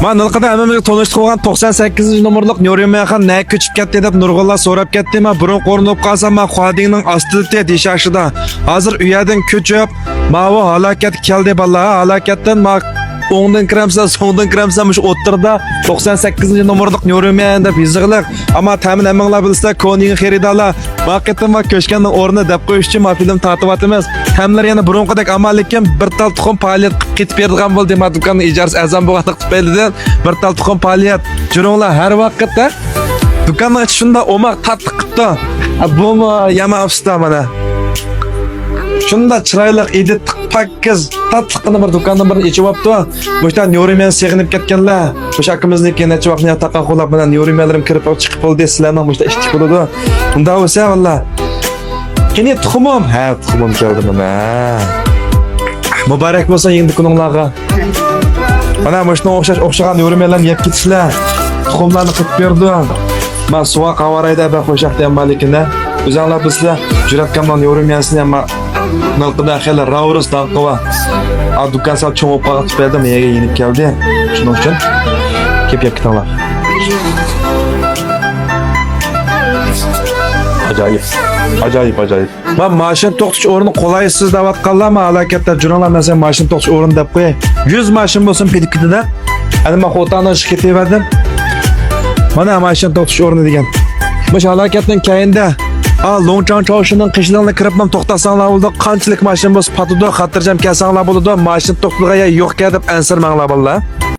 Men nilqida hammamizga tanishib qo'ygan 98-nomerlik Nurimaxon ne ko'chib ketdi deb nurg'unlar so'rab ketdi. Men burun qo'rinib qolsam, men xodingning ostida deshashida. Hozir uyadan ko'chib, ma'vo halokat keldi balla. Halokatdan men o'ngdan kiramsa, so'ngdan kiramsa, mush o'ttirda 98-nomerlik Nurimaxon deb yozig'liq. Ammo ta'min hammanglar bilsa, ko'ning xaridorlar vaqtdan va ko'chganning o'rnini deb qo'yish uchun film tartibatimiz. Hamlar yana burunqidek amallikim bir tal tuxum faoliyat ketib bergan bo'ldi. Men do'konning ijarasi azam bo'lganlik tufaylidan bir tal tuxum faoliyat juronglar har vaqtda do'konning ichi shunda omaq tatli qipti. Bu yama usta mana. Shunda chiroyli edi pakkiz tatliqini bir do'kondan bir ichib olibdi. Bo'shdan Nuriman sig'inib ketganlar. O'sha akimizniki necha vaqtni taqa qo'lab bilan Nurimanlarim kirib chiqib bo'ldi. Sizlarning bo'shda ishchi bo'ladi. Unda bo'lsa vallah. Kini tuxumim. Ha, tuxumim keldi mana. Muborak bo'lsin endi kuninglarga. Mana bo'shdan o'xshagan Nurimanlarni yeb ketishlar. Tuxumlarni qilib berdim. Men suva qavarayda ba qo'shaqdan malikini. O'zinglar bizlar juratkamdan Nurimansini ham nalqida xela raurus tanqova. A do'kon sal cho'mib qolib berdim, yerga yenib keldi. Shuning uchun kelib ketinglar. Ajoyib. Men mashin to'xtash o'rni qolaysiz deyotganlarmi? Halokatda jurnallar men mashin to'xtash o'rni deb qo'yay. 100 mashin bo'lsin pedikida. Ana men xo'tani chiqib ketaverdim. Mana mashin to'xtash o'rni degan. Bu halokatdan keyinda Longchang Choshining qishlog'iga kirib ham to'xtasanglar bo'ldi. Qanchalik mashin bo'lsa patida xotirjam kelsanglar bo'ladi. Mashin to'xtag'iga yo'q deb ansirmanglar bo'llar.